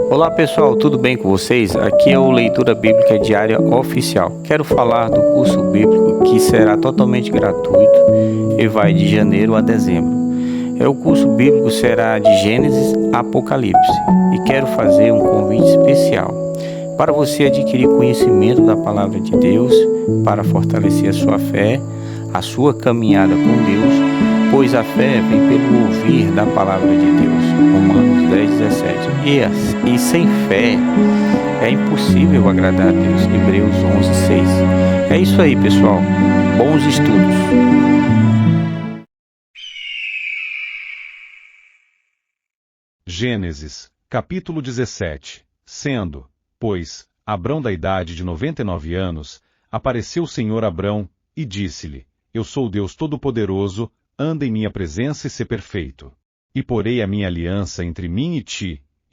Olá pessoal, tudo bem com vocês? Aqui é o Leitura Bíblica Diária Oficial. Quero falar do curso bíblico que será totalmente gratuito e vai de janeiro a dezembro. O curso bíblico será de Gênesis a Apocalipse e quero fazer um convite especial para você adquirir conhecimento da Palavra de Deus, para fortalecer a sua fé, a sua caminhada com Deus, pois a fé vem pelo ouvir da Palavra de Deus. Romanos 10:17. E sem fé é impossível agradar a Deus. Hebreus 11:6. É isso aí, pessoal. Bons estudos. Gênesis, capítulo 17. Sendo, pois, Abrão da idade de 99 anos, apareceu o Senhor a Abrão, e disse-lhe: Eu sou o Deus Todo-Poderoso, anda em minha presença e sê perfeito. E porei a minha aliança entre mim e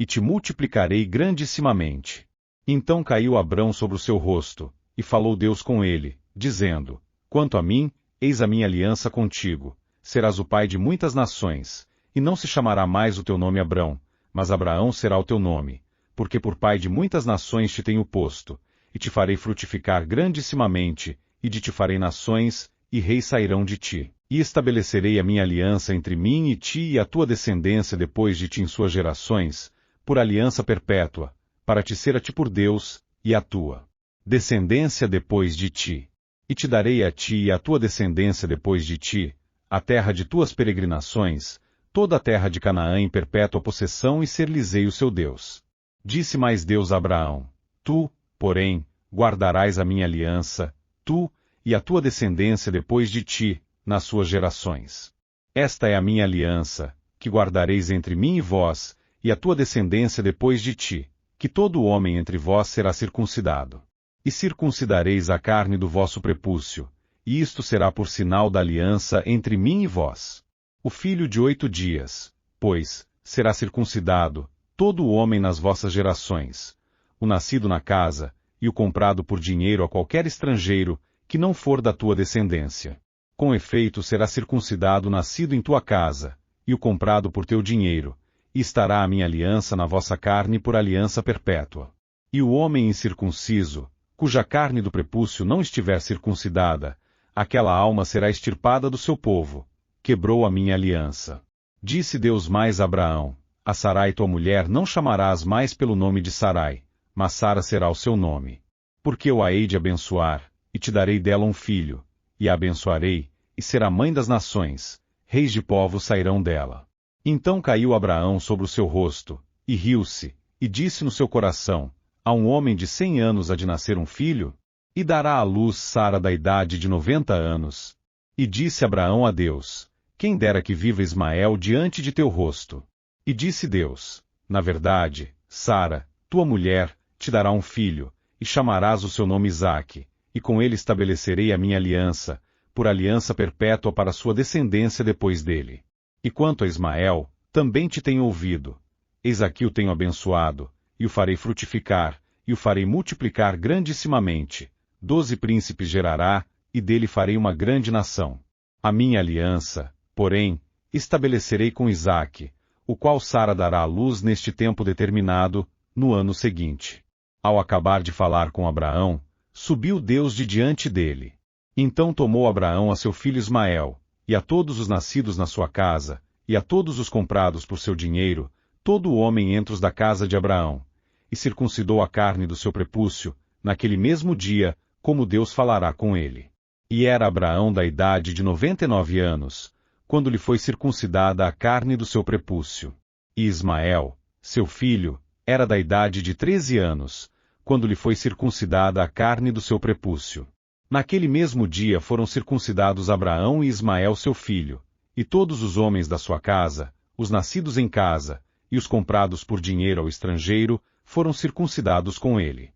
te multiplicarei grandissimamente. Então caiu Abrão sobre o seu rosto, e falou Deus com ele, dizendo: Quanto a mim, eis a minha aliança contigo, serás o pai de muitas nações, e não se chamará mais o teu nome Abrão, mas Abraão será o teu nome, porque por pai de muitas nações te tenho posto, e te farei frutificar grandissimamente, e de te farei nações, e reis sairão de ti. E estabelecerei a minha aliança entre mim e ti e a tua descendência depois de ti em suas gerações, por aliança perpétua, para te ser a ti por Deus, e a tua descendência depois de ti. E te darei a ti e a tua descendência depois de ti, a terra de tuas peregrinações, toda a terra de Canaã em perpétua possessão e ser-lhes-ei o seu Deus. Disse mais Deus a Abraão: Tu, porém, guardarás a minha aliança, tu, e a tua descendência depois de ti, nas suas gerações. Esta é a minha aliança, que guardareis entre mim e vós, e a tua descendência depois de ti, que todo homem entre vós será circuncidado. E circuncidareis a carne do vosso prepúcio, e isto será por sinal da aliança entre mim e vós. O filho de 8 dias, pois, será circuncidado, todo o homem nas vossas gerações, o nascido na casa, e o comprado por dinheiro a qualquer estrangeiro, que não for da tua descendência. Com efeito será circuncidado o nascido em tua casa, e o comprado por teu dinheiro, e estará a minha aliança na vossa carne por aliança perpétua. E o homem incircunciso, cuja carne do prepúcio não estiver circuncidada, aquela alma será extirpada do seu povo. Quebrou a minha aliança. Disse Deus mais a Abraão: A Sarai tua mulher não chamarás mais pelo nome de Sarai, mas Sara será o seu nome. Porque eu a hei de abençoar, e te darei dela um filho, e a abençoarei, e será mãe das nações, reis de povos sairão dela. Então caiu Abraão sobre o seu rosto, e riu-se, e disse no seu coração: A um homem de 100 anos há de nascer um filho? E dará à luz Sara da idade de 90 anos. E disse Abraão a Deus: Quem dera que viva Ismael diante de teu rosto. E disse Deus: Na verdade, Sara, tua mulher, te dará um filho, e chamarás o seu nome Isaque, e com ele estabelecerei a minha aliança, por aliança perpétua para sua descendência depois dele. E quanto a Ismael, também te tenho ouvido. Eis aqui o tenho abençoado, e o farei frutificar, e o farei multiplicar grandissimamente. 12 príncipes gerará, e dele farei uma grande nação. A minha aliança, porém, estabelecerei com Isaque, o qual Sara dará à luz neste tempo determinado, no ano seguinte. Ao acabar de falar com Abraão, subiu Deus de diante dele. Então tomou Abraão a seu filho Ismael, e a todos os nascidos na sua casa, e a todos os comprados por seu dinheiro, todo o homem entre os da casa de Abraão, e circuncidou a carne do seu prepúcio, naquele mesmo dia, como Deus falará com ele. E era Abraão da idade de 99 anos, quando lhe foi circuncidada a carne do seu prepúcio. E Ismael, seu filho, era da idade de 13 anos, quando lhe foi circuncidada a carne do seu prepúcio. Naquele mesmo dia foram circuncidados Abraão e Ismael seu filho, e todos os homens da sua casa, os nascidos em casa, e os comprados por dinheiro ao estrangeiro, foram circuncidados com ele.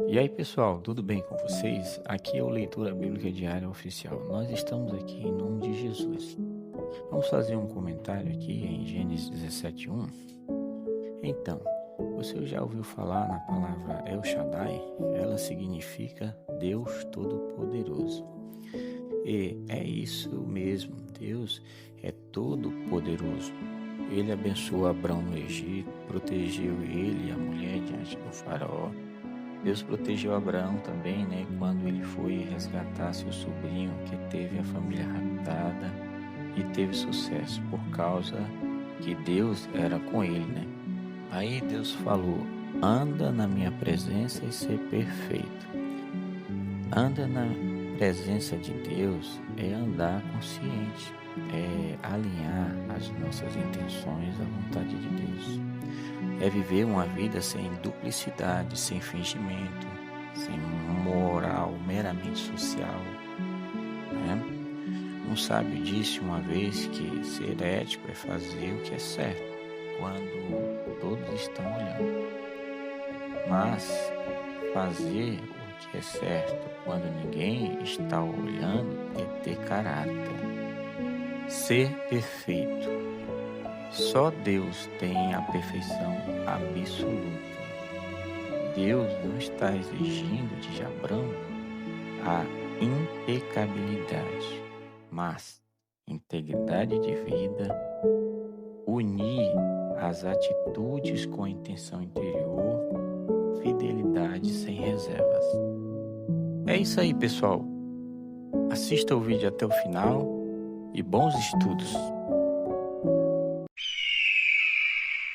E aí pessoal, tudo bem com vocês? Aqui é o Leitura Bíblica Diária Oficial. Nós estamos aqui em nome de Jesus. Vamos fazer um comentário aqui em Gênesis 17:1. Então, você já ouviu falar na palavra El Shaddai? Ela significa Deus Todo-Poderoso. E é isso mesmo, Deus é todo-poderoso. Ele abençoou Abrão no Egito, protegeu ele e a mulher diante do faraó. Deus protegeu Abraão também, né, quando ele foi resgatar seu sobrinho que teve a família raptada e teve sucesso por causa que Deus era com ele, né? Aí Deus falou: anda na minha presença e ser perfeito. Anda na presença de Deus é andar consciente, é alinhar as nossas intenções à vontade de Deus. É viver uma vida sem duplicidade, sem fingimento, sem moral meramente social, né? Um sábio disse uma vez que ser ético é fazer o que é certo, quando todos estão olhando. Mas fazer o que é certo quando ninguém está olhando é ter caráter. Ser perfeito. Só Deus tem a perfeição absoluta. Deus não está exigindo de Abrão a impecabilidade, mas integridade de vida, unir as atitudes com a intenção interior, fidelidade sem reservas. É isso aí, pessoal. Assista o vídeo até o final e bons estudos.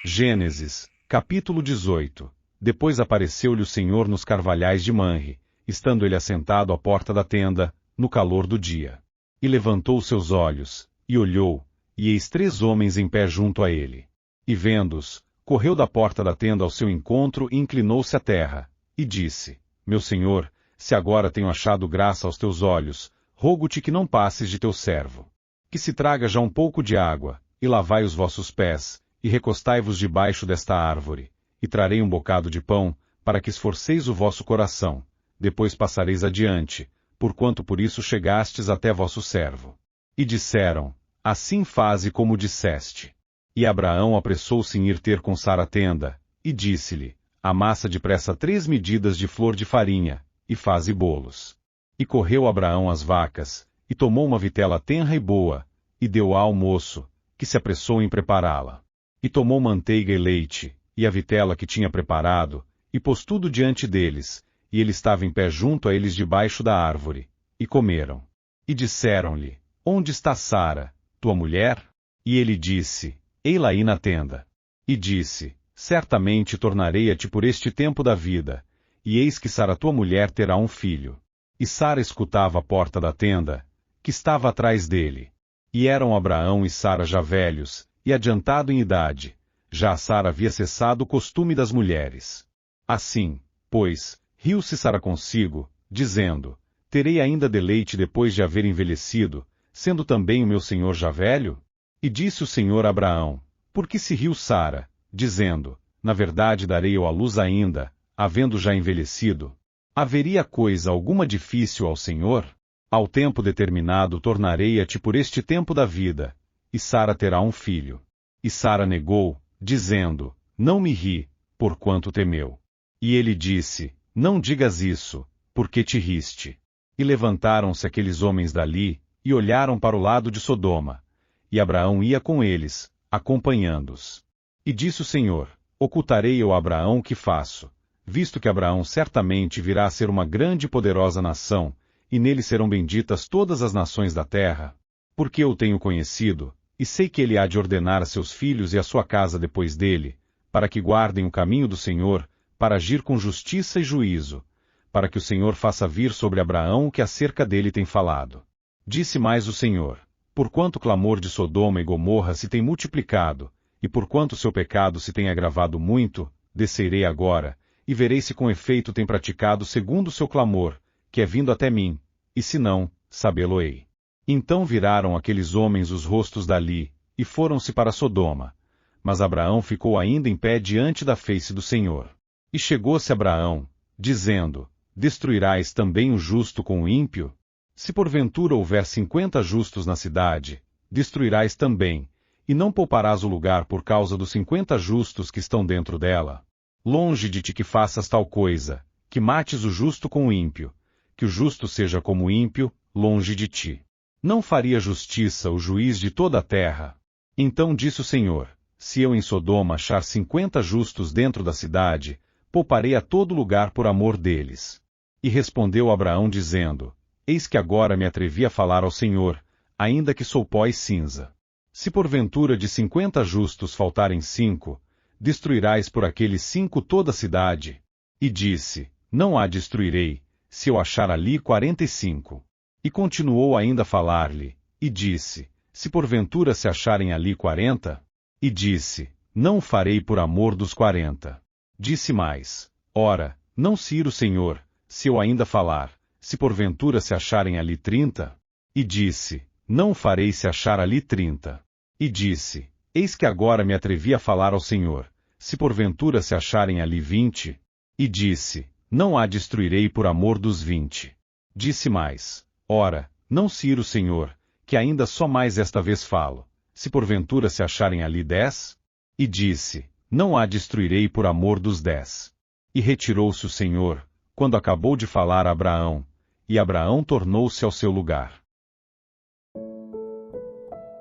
Gênesis, capítulo 18. Depois apareceu-lhe o Senhor nos carvalhais de Manre, estando ele assentado à porta da tenda, no calor do dia. E levantou seus olhos, e olhou, e eis 3 homens em pé junto a ele. E vendo-os, correu da porta da tenda ao seu encontro e inclinou-se à terra, e disse: Meu senhor, se agora tenho achado graça aos teus olhos, rogo-te que não passes de teu servo. Que se traga já um pouco de água, e lavai os vossos pés, e recostai-vos debaixo desta árvore, e trarei um bocado de pão, para que esforceis o vosso coração, depois passareis adiante, porquanto por isso chegastes até vosso servo. E disseram: Assim faze como disseste. E Abraão apressou-se em ir ter com Sara a tenda, e disse-lhe: Amassa depressa 3 medidas de flor de farinha, e faze bolos. E correu Abraão às vacas, e tomou uma vitela tenra e boa, e deu-a ao moço, que se apressou em prepará-la. E tomou manteiga e leite, e a vitela que tinha preparado, e pôs tudo diante deles, e ele estava em pé junto a eles debaixo da árvore, e comeram. E disseram-lhe: Onde está Sara, tua mulher? E ele disse: Ei-la aí na tenda. E disse: Certamente tornarei a ti por este tempo da vida, e eis que Sara tua mulher terá um filho. E Sara escutava a porta da tenda, que estava atrás dele. E eram Abraão e Sara já velhos, e adiantado em idade. Já Sara havia cessado o costume das mulheres. Assim, pois, riu-se Sara consigo, dizendo: Terei ainda deleite depois de haver envelhecido, sendo também o meu senhor já velho? E disse o Senhor a Abraão: Por que se riu Sara, dizendo: Na verdade darei eu à luz ainda, havendo já envelhecido? Haveria coisa alguma difícil ao Senhor? Ao tempo determinado tornarei a ti por este tempo da vida, e Sara terá um filho. E Sara negou, dizendo: Não me ri, porquanto temeu. E ele disse: Não digas isso, porque te riste. E levantaram-se aqueles homens dali, e olharam para o lado de Sodoma. E Abraão ia com eles, acompanhando-os. E disse o Senhor: Ocultarei eu a Abraão o que faço, visto que Abraão certamente virá a ser uma grande e poderosa nação, e nele serão benditas todas as nações da terra. Porque eu o tenho conhecido, e sei que ele há de ordenar a seus filhos e a sua casa depois dele, para que guardem o caminho do Senhor, para agir com justiça e juízo, para que o Senhor faça vir sobre Abraão o que acerca dele tem falado. Disse mais o Senhor: Porquanto o clamor de Sodoma e Gomorra se tem multiplicado, e porquanto seu pecado se tem agravado muito, descerei agora, e verei se com efeito tem praticado segundo o seu clamor, que é vindo até mim, e se não, sabê-lo-ei. Então viraram aqueles homens os rostos dali, e foram-se para Sodoma. Mas Abraão ficou ainda em pé diante da face do Senhor. E chegou-se Abraão, dizendo: Destruirás também o justo com o ímpio? Se porventura houver 50 justos na cidade, destruirás também, e não pouparás o lugar por causa dos 50 justos que estão dentro dela. Longe de ti que faças tal coisa, que mates o justo com o ímpio, que o justo seja como o ímpio, longe de ti. Não faria justiça o juiz de toda a terra? Então disse o Senhor: se eu em Sodoma achar 50 justos dentro da cidade, pouparei a todo lugar por amor deles. E respondeu Abraão dizendo, eis que agora me atrevi a falar ao Senhor, ainda que sou pó e cinza. Se porventura de 50 justos faltarem 5, destruirás por aqueles 5 toda a cidade? E disse, não a destruirei, se eu achar ali 45. E continuou ainda a falar-lhe, e disse, se porventura se acharem ali 40? E disse, não o farei por amor dos 40. Disse mais, ora, não se ira o Senhor, se eu ainda falar, se porventura se acharem ali 30? E disse, não o farei se achar ali 30. E disse, eis que agora me atrevi a falar ao Senhor, se porventura se acharem ali 20? E disse, não a destruirei por amor dos 20. Disse mais, ora, não se ira o Senhor, que ainda só mais esta vez falo, se porventura se acharem ali 10? E disse, não a destruirei por amor dos 10. E retirou-se o Senhor, quando acabou de falar a Abraão, e Abraão tornou-se ao seu lugar.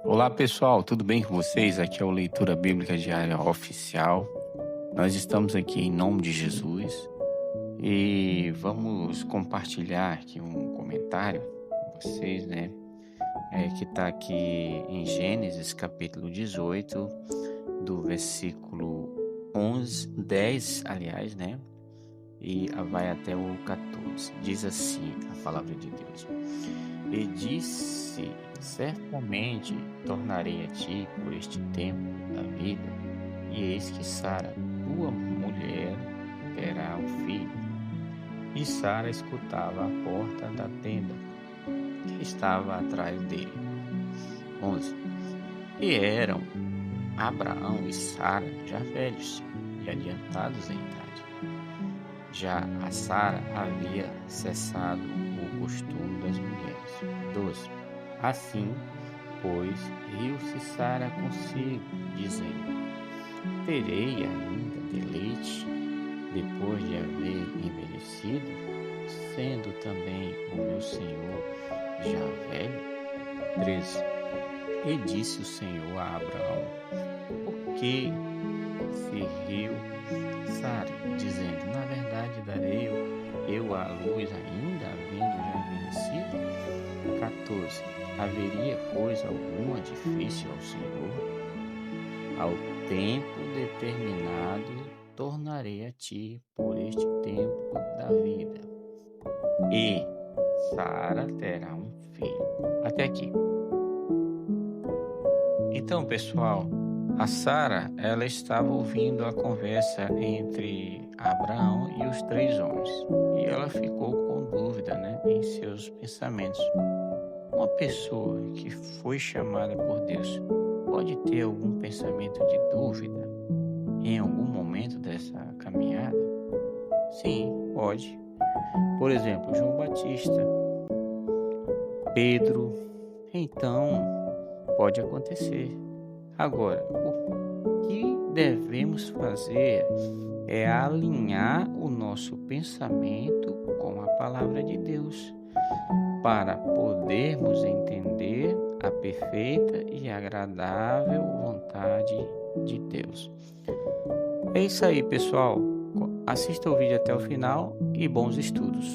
Olá pessoal, tudo bem com vocês? Aqui é o Leitura Bíblica Diária Oficial. Nós estamos aqui em nome de Jesus e vamos compartilhar aqui um comentário com vocês, né? Que está aqui em Gênesis capítulo 18, do versículo 10, aliás, né? E vai até o 14. Diz assim a palavra de Deus. E disse, certamente tornarei a ti por este tempo da vida, e eis que Sara, tua mulher, terá um filho. E Sara escutava a porta da tenda, que estava atrás dele. 11. E eram Abraão e Sara já velhos e adiantados em idade. Já a Sara havia cessado o costume das mulheres. 12. Assim, pois, riu-se Sara consigo, dizendo, terei ainda deleite, depois de haver envelhecido, sendo também o meu Senhor já velho? 13. E disse o Senhor a Abraão, por que se riu Sara, dizendo, na verdade darei eu à luz ainda, havendo já envelhecido? 14. Haveria coisa alguma difícil ao Senhor? Ao tempo determinado tornarei a ti por este tempo da vida. E Sara terá um filho. Até aqui. Então, pessoal, a Sara, ela estava ouvindo a conversa entre Abraão e os 3 homens. E ela ficou com dúvida, né, em seus pensamentos. Uma pessoa que foi chamada por Deus pode ter algum pensamento de dúvida em algum momento dessa caminhada? Sim, pode. Por exemplo, João Batista, Pedro. Então, pode acontecer. Agora, o que devemos fazer é alinhar o nosso pensamento com a palavra de Deus, para podermos entender a perfeita e agradável vontade de Deus. É isso aí, pessoal. Assista o vídeo até o final e bons estudos.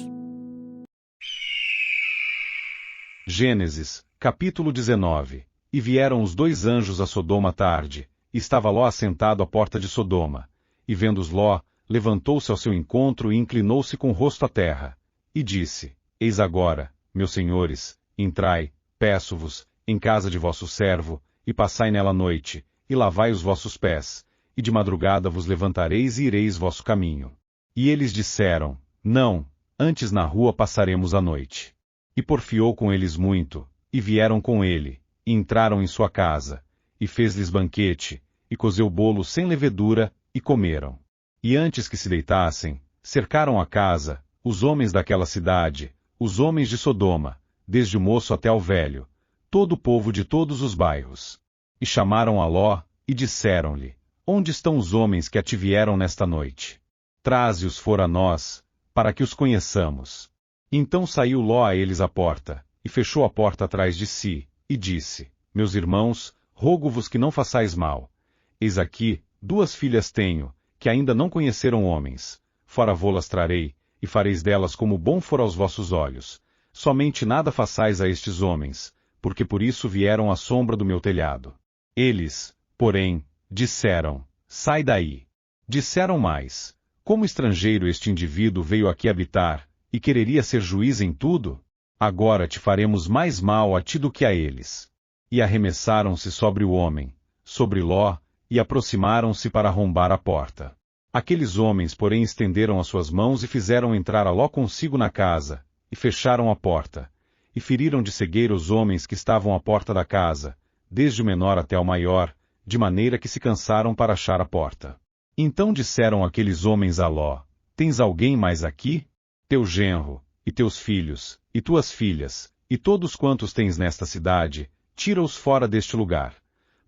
Gênesis, capítulo 19. E vieram os 2 anjos a Sodoma à tarde, e estava Ló assentado à porta de Sodoma. E vendo-os Ló, levantou-se ao seu encontro e inclinou-se com o rosto à terra. E disse, eis agora, meus senhores, entrai, peço-vos, em casa de vosso servo, e passai nela a noite, e lavai os vossos pés, e de madrugada vos levantareis e ireis vosso caminho. E eles disseram, não, antes na rua passaremos a noite. E porfiou com eles muito, e vieram com ele, e entraram em sua casa, e fez-lhes banquete, e cozeu bolo sem levedura, e comeram. E antes que se deitassem, cercaram a casa, os homens daquela cidade, os homens de Sodoma, desde o moço até ao velho, todo o povo de todos os bairros. E chamaram a Ló, e disseram-lhe, onde estão os homens que a ti vieram nesta noite? Traze-os fora a nós, para que os conheçamos. Então saiu Ló a eles à porta, e fechou a porta atrás de si, e disse, meus irmãos, rogo-vos que não façais mal. Eis aqui, 2 filhas tenho, que ainda não conheceram homens. Fora vô-las trarei, e fareis delas como bom for aos vossos olhos. Somente nada façais a estes homens, porque por isso vieram à sombra do meu telhado. Eles, porém, disseram, sai daí. Disseram mais, como estrangeiro este indivíduo veio aqui habitar, e quereria ser juiz em tudo? Agora te faremos mais mal a ti do que a eles. E arremessaram-se sobre o homem, sobre Ló, e aproximaram-se para arrombar a porta. Aqueles homens, porém, estenderam as suas mãos e fizeram entrar a Ló consigo na casa, e fecharam a porta, e feriram de cegueira os homens que estavam à porta da casa, desde o menor até o maior, de maneira que se cansaram para achar a porta. Então disseram aqueles homens a Ló, tens alguém mais aqui? Teu genro, e teus filhos, e tuas filhas, e todos quantos tens nesta cidade, tira-os fora deste lugar.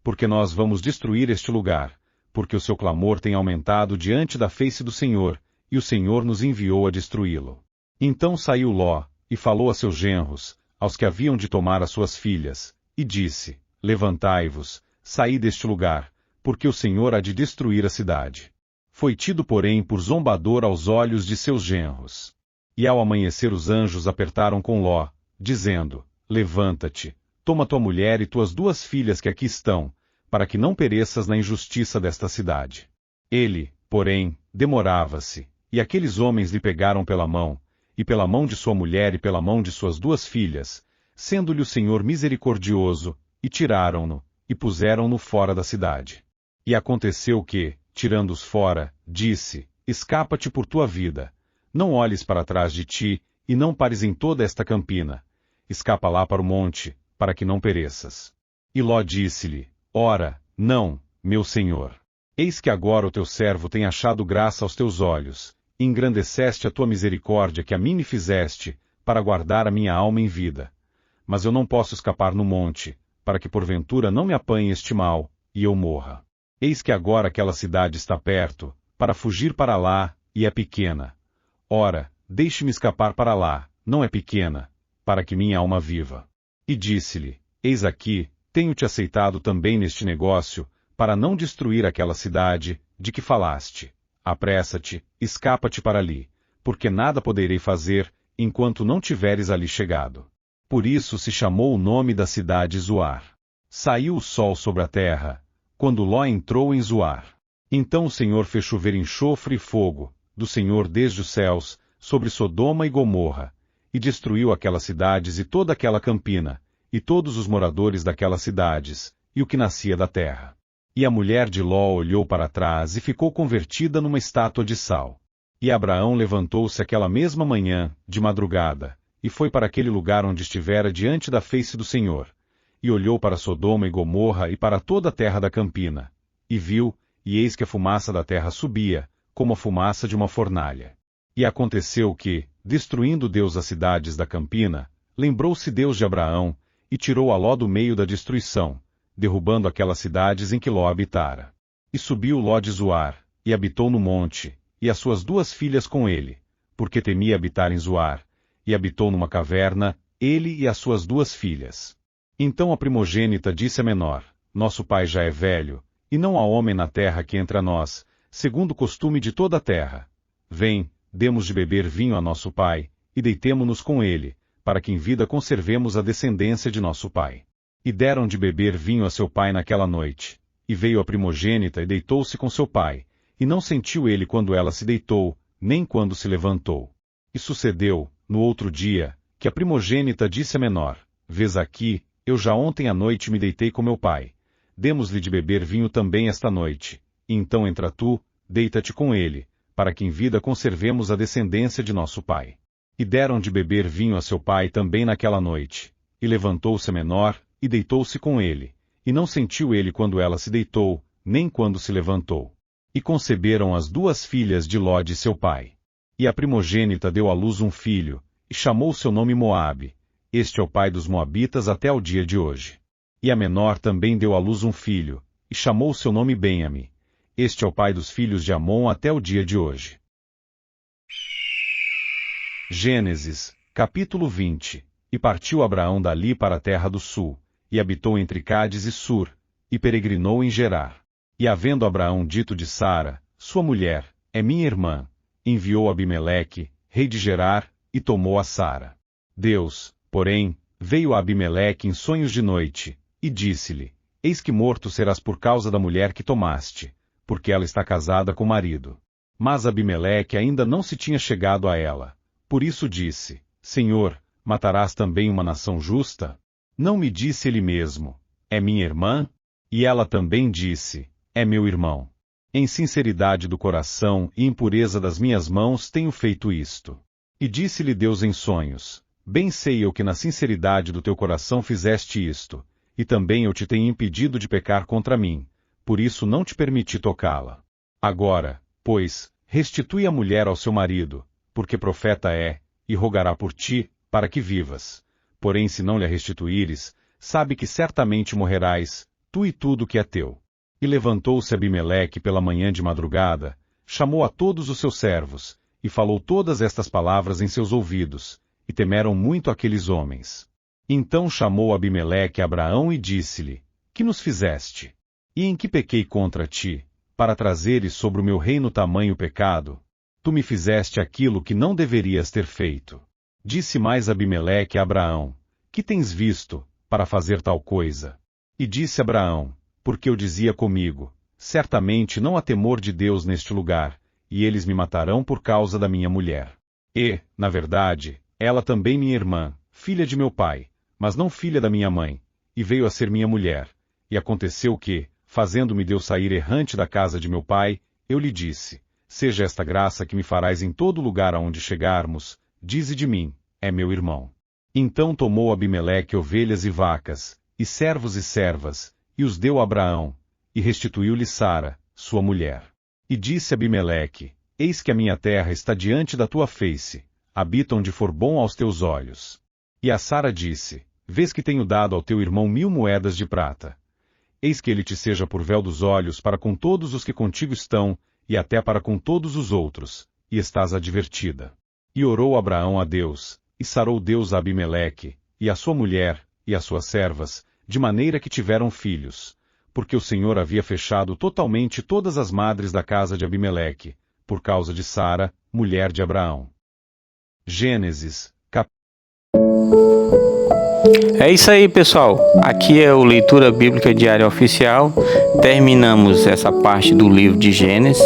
Porque nós vamos destruir este lugar, porque o seu clamor tem aumentado diante da face do Senhor, e o Senhor nos enviou a destruí-lo. Então saiu Ló, e falou a seus genros, aos que haviam de tomar as suas filhas, e disse, levantai-vos, saí deste lugar, porque o Senhor há de destruir a cidade. Foi tido, porém, por zombador aos olhos de seus genros. E ao amanhecer os anjos apertaram com Ló, dizendo, levanta-te, toma tua mulher e tuas 2 filhas que aqui estão, para que não pereças na injustiça desta cidade. Ele, porém, demorava-se, e aqueles homens lhe pegaram pela mão, e pela mão de sua mulher e pela mão de suas 2 filhas, sendo-lhe o Senhor misericordioso, e tiraram-no, e puseram-no fora da cidade. E aconteceu que, tirando-os fora, disse, escapa-te por tua vida, não olhes para trás de ti, e não pares em toda esta campina, escapa lá para o monte, para que não pereças. E Ló disse-lhe, ora, não, meu senhor. Eis que agora o teu servo tem achado graça aos teus olhos, e engrandeceste a tua misericórdia que a mim me fizeste, para guardar a minha alma em vida. Mas eu não posso escapar no monte, para que porventura não me apanhe este mal, e eu morra. Eis que agora aquela cidade está perto, para fugir para lá, e é pequena. Ora, deixe-me escapar para lá, não é pequena, para que minha alma viva. E disse-lhe, eis aqui, tenho-te aceitado também neste negócio, para não destruir aquela cidade, de que falaste. Apressa-te, escapa-te para ali, porque nada poderei fazer, enquanto não tiveres ali chegado. Por isso se chamou o nome da cidade Zoar. Saiu o sol sobre a terra, quando Ló entrou em Zoar. Então o Senhor fez chover enxofre e fogo, do Senhor desde os céus, sobre Sodoma e Gomorra, e destruiu aquelas cidades e toda aquela campina, e todos os moradores daquelas cidades, e o que nascia da terra. E a mulher de Ló olhou para trás e ficou convertida numa estátua de sal. E Abraão levantou-se aquela mesma manhã, de madrugada, e foi para aquele lugar onde estivera diante da face do Senhor, e olhou para Sodoma e Gomorra e para toda a terra da campina, e viu, e eis que a fumaça da terra subia, como a fumaça de uma fornalha. E aconteceu que, destruindo Deus as cidades da campina, lembrou-se Deus de Abraão, e tirou a Ló do meio da destruição, derrubando aquelas cidades em que Ló habitara. E subiu Ló de Zoar, e habitou no monte, e as suas 2 filhas com ele, porque temia habitar em Zoar, e habitou numa caverna, ele e as suas 2 filhas. Então a primogênita disse a menor, nosso pai já é velho, e não há homem na terra que entre a nós, segundo o costume de toda a terra. Vem, demos de beber vinho a nosso pai, e deitemo-nos com ele, para que em vida conservemos a descendência de nosso pai. E deram de beber vinho a seu pai naquela noite. E veio a primogênita e deitou-se com seu pai, e não sentiu ele quando ela se deitou, nem quando se levantou. E sucedeu, no outro dia, que a primogênita disse a menor, vês aqui, eu já ontem à noite me deitei com meu pai. Demos-lhe de beber vinho também esta noite. E então entra tu, deita-te com ele, para que em vida conservemos a descendência de nosso pai. E deram de beber vinho a seu pai também naquela noite. E levantou-se a menor, e deitou-se com ele. E não sentiu ele quando ela se deitou, nem quando se levantou. E conceberam as 2 filhas de Ló de seu pai. E a primogênita deu à luz um filho, e chamou seu nome Moabe. Este é o pai dos moabitas até o dia de hoje. E a menor também deu à luz um filho, e chamou seu nome Benhami. Este é o pai dos filhos de Amon até o dia de hoje. Gênesis, capítulo 20. E partiu Abraão dali para a terra do sul, e habitou entre Cádiz e Sur, e peregrinou em Gerar. E havendo Abraão dito de Sara, sua mulher, é minha irmã, enviou Abimeleque, rei de Gerar, e tomou a Sara. Deus, porém, veio a Abimeleque em sonhos de noite, e disse-lhe, eis que morto serás por causa da mulher que tomaste, porque ela está casada com o marido. Mas Abimeleque ainda não se tinha chegado a ela. Por isso disse, Senhor, matarás também uma nação justa? Não me disse ele mesmo, é minha irmã? E ela também disse, é meu irmão. Em sinceridade do coração e impureza das minhas mãos tenho feito isto. E disse-lhe Deus em sonhos, bem sei eu que na sinceridade do teu coração fizeste isto, e também eu te tenho impedido de pecar contra mim, por isso não te permiti tocá-la. Agora, pois, restitui a mulher ao seu marido, porque profeta é, e rogará por ti, para que vivas. Porém se não lhe restituíres, sabe que certamente morrerás, tu e tudo que é teu. E levantou-se Abimeleque pela manhã de madrugada, chamou a todos os seus servos, e falou todas estas palavras em seus ouvidos, e temeram muito aqueles homens. Então chamou Abimeleque a Abraão e disse-lhe, que nos fizeste? E em que pequei contra ti, para trazeres sobre o meu reino tamanho pecado? Tu me fizeste aquilo que não deverias ter feito. Disse mais Abimeleque a Abraão, que tens visto, para fazer tal coisa? E disse Abraão, porque eu dizia comigo, certamente não há temor de Deus neste lugar, e eles me matarão por causa da minha mulher. E, na verdade, ela também minha irmã, filha de meu pai, mas não filha da minha mãe, e veio a ser minha mulher. E aconteceu que, fazendo-me Deus sair errante da casa de meu pai, eu lhe disse, seja esta graça que me farás em todo lugar aonde chegarmos, dize de mim, é meu irmão. Então tomou Abimeleque ovelhas e vacas, e servos e servas, e os deu a Abraão, e restituiu-lhe Sara, sua mulher. E disse Abimeleque, eis que a minha terra está diante da tua face, habita onde for bom aos teus olhos. E a Sara disse, vês que tenho dado ao teu irmão 1000 moedas de prata. Eis que ele te seja por véu dos olhos para com todos os que contigo estão, e até para com todos os outros, e estás advertida. E orou Abraão a Deus, e sarou Deus a Abimeleque, e a sua mulher, e as suas servas, de maneira que tiveram filhos, porque o Senhor havia fechado totalmente todas as madres da casa de Abimeleque, por causa de Sara, mulher de Abraão. Gênesis, É isso aí, pessoal. Aqui é o Leitura Bíblica Diária Oficial. Terminamos essa parte do livro de Gênesis.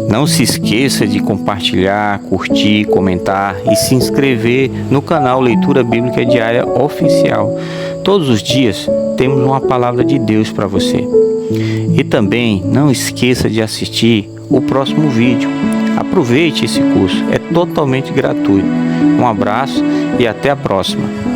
Não se esqueça de compartilhar, curtir, comentar e se inscrever no canal Leitura Bíblica Diária Oficial. Todos os dias temos uma palavra de Deus para você. E também não esqueça de assistir o próximo vídeo. Aproveite esse curso, é totalmente gratuito. Um abraço e até a próxima.